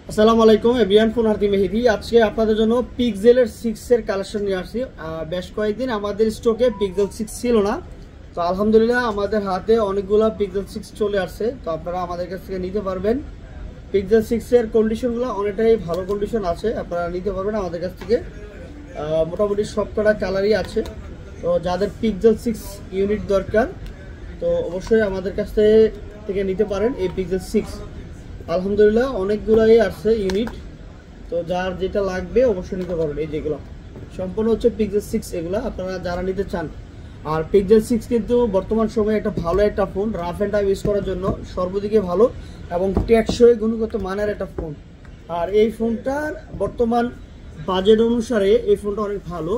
আসসালামু আলাইকুম everyone, phone হাতি মেহেদি। আজকে আপনাদের জন্য পিক্সেলের 6 এর কালেকশন নিয়ে আসছি। বেশ কয়েকদিন আমাদের স্টকে পিক্সেল 6 ছিল না, তো আলহামদুলিল্লাহ আমাদের হাতে অনেকগুলো পিক্সেল 6 চলে আসছে। তো আপনারা আমাদের কাছ থেকে নিতে পারবেন। পিক্সেল 6 এর কন্ডিশনগুলো অনেকটাই ভালো কন্ডিশন আছে, আপনারা নিতে পারবেন আমাদের কাছ থেকে। মোটামুটি সবকটা কালারই আছে। তো যাদের পিক্সেল 6 ইউনিট দরকার তো অবশ্যই আমাদের কাছ থেকে নিতে পারেন এই পিক্সেল 6। আলহামদুলিল্লাহ অনেকগুলাই আসছে ইউনিট, তো যার যেটা লাগবে অবশ্যই নিতে পারবেন। এই যেগুলো সম্পূর্ণ হচ্ছে পিক্সেল 6, এগুলো আপনারা যারা নিতে চান। আর পিক্সেল 6 কিন্তু বর্তমান সময়ে একটা ভালো একটা phone, rough and tough use করার জন্য সর্বদিকে ভালো এবং টেকসই গুণগত মানের একটা ফোন। আর এই ফোনটার বর্তমান বাজেট অনুসারে এই ফোনটা অনেক ভালো।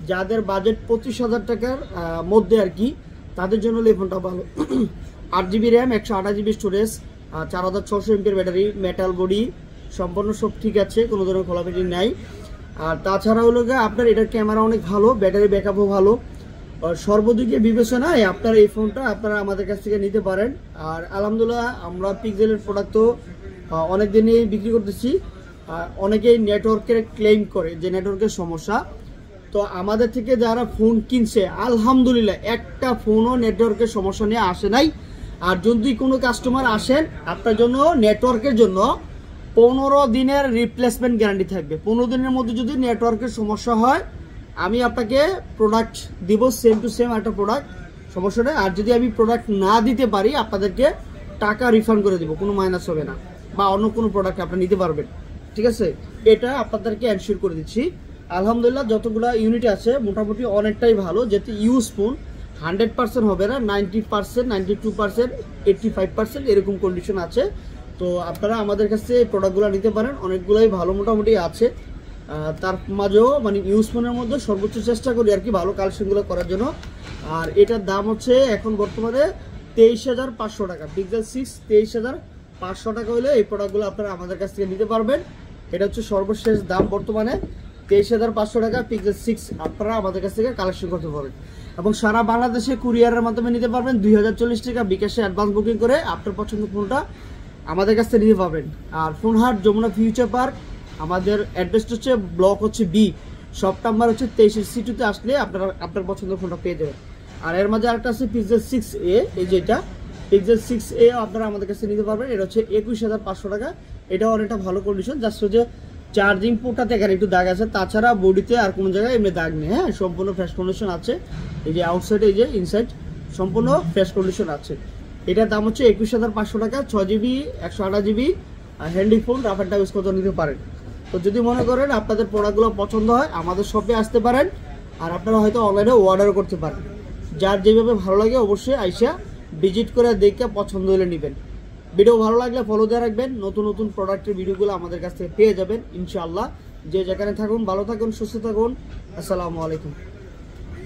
যাদের বাজেট 25,000 টাকার মধ্যে আর কি, তাদের জন্য এই ফোনটা ভালো। 8GB র্যাম, 128GB স্টোরেজ, 4600 এমপির ব্যাটারি, মেটাল বডি, সম্পূর্ণ সব ঠিক আছে, কোনো ধরনের খোলাখুলি নাই। আর তাছাড়া হলো আপনার এটার ক্যামেরা অনেক ভালো, ব্যাটারি ব্যাকআপও ভালো। সর্বদিকে বিবেচনায় আপনার এই ফোনটা আপনারা আমাদের কাছ থেকে নিতে পারেন। আর আলহামদুলিল্লাহ আমরা পিক্সেলের প্রোডাক্ট তো অনেক দিনই বিক্রি করতেছি। অনেকেই নেটওয়ার্কের ক্লেম করে যে নেটওয়ার্কের সমস্যা, তো আমাদের থেকে যারা ফোন কিনছে আলহামদুলিল্লাহ একটা ফোনও নেটওয়ার্কের সমস্যা নিয়ে আসে নাই। আর যদি কোনো কাস্টমার আসেন, আপনার জন্য নেটওয়ার্কের জন্য 15 দিনের রিপ্লেসমেন্ট গ্যারান্টি থাকবে। 15 দিনের মধ্যে যদি নেটওয়ার্কের সমস্যা হয়, আমি আপনাকে প্রোডাক্ট দিব, সেম টু সেম একটা প্রোডাক্ট, সমস্যা নেই। আর যদি আমি প্রোডাক্ট না দিতে পারি, আপনাদেরকে টাকা রিফান্ড করে দিব, কোনো মাইনাস হবে না, বা অন্য কোনো প্রোডাক্ট আপনি নিতে পারবেন। ঠিক আছে, এটা আপনাদেরকে এনশিওর করে দিচ্ছি। আলহামদুলিল্লাহ যতগুলো ইউনিট আছে মোটামুটি অনেকটাই ভালো, যেহেতু ইউজ ফোন 100% হবে না, 90%, 92%, 85% এরকম কন্ডিশন আছে। তো আপনারা আমাদের কাছে এই প্রোডাক্টগুলো নিতে পারেন, অনেকগুলোই ভালো মোটামুটি আছে। তার মাঝেও মানে ইউজ ফোনের মধ্যে সর্বোচ্চ চেষ্টা করি আর কি ভালো কালেকশনগুলো করার জন্য। আর এটার দাম হচ্ছে এখন বর্তমানে 23,500 টাকা। পিক্সেল 6 23,500 টাকা হলে এই প্রোডাক্টগুলো আপনারা আমাদের কাছ থেকে নিতে পারবেন। এটা হচ্ছে সর্বশেষ দাম বর্তমানে, 23,500 টাকা পিক্সেল 6 আপনারা আমাদের কাছ থেকে কালেকশন করতে পারবেন। এবং সারা বাংলাদেশে কুরিয়ারের মাধ্যমে নিতে পারবেন। 2040 টাকা বিকাশে অ্যাডভান্স বুকিং করে আপনার পছন্দের ফোনটা আমাদের কাছ থেকে নিতে পারবেন। আর ফোনহাট যমুনা ফিউচার পার্ক, আমাদের অ্যাড্রেস হচ্ছে ব্লক হচ্ছে বি, শপ নাম্বার হচ্ছে 23 C2তে আসলে আপনারা আপনার পছন্দের ফোনটা পেয়ে যাবেন। আর এর মাঝে আরেকটা আছে পিক্সেল 6a, এই যেটা পিক্সেল 6a আপনারা আমাদের কাছে নিতে পারবেন। এটা হচ্ছে 21,500 টাকা। এটাও অনেকটা ভালো কন্ডিশন, জাস্ট হচ্ছে চার্জিং পোর্টটাতে এখানে একটু দাগ আছে, তাছাড়া বডিতে আর কোনো জায়গায় এমনি দাগ নেই। হ্যাঁ, সম্পূর্ণ ফ্রেশ কন্ডিশন আছে। এই যে আউটসাইড, এই যে ইনসাইড সম্পূর্ণ ফ্রেশ কন্ডিশন আছে। এটার দাম হচ্ছে 21,500 টাকা। 6GB 128GB handy phone, rough and tough use করতে নিতে পারেন। তো যদি মনে করেন আপনাদের প্রোডাক্টগুলো পছন্দ হয়, আমাদের শপে আসতে পারেন। আর আপনারা হয়তো অনলাইনে অর্ডারও করতে পারেন। যার যেভাবে ভালো লাগে অবশ্যই আইসা ভিজিট করে দেখে পছন্দ হলে নেবেন। ভিডিও ভালো লাগলে ফলো দিয়ে রাখবেন, নতুন নতুন প্রোডাক্টের ভিডিওগুলো আমাদের কাছ থেকে পেয়ে যাবেন ইনশাআল্লাহ। যে যেখানে থাকুন ভালো থাকুন, সুস্থ থাকুন। আসসালামু আলাইকুম।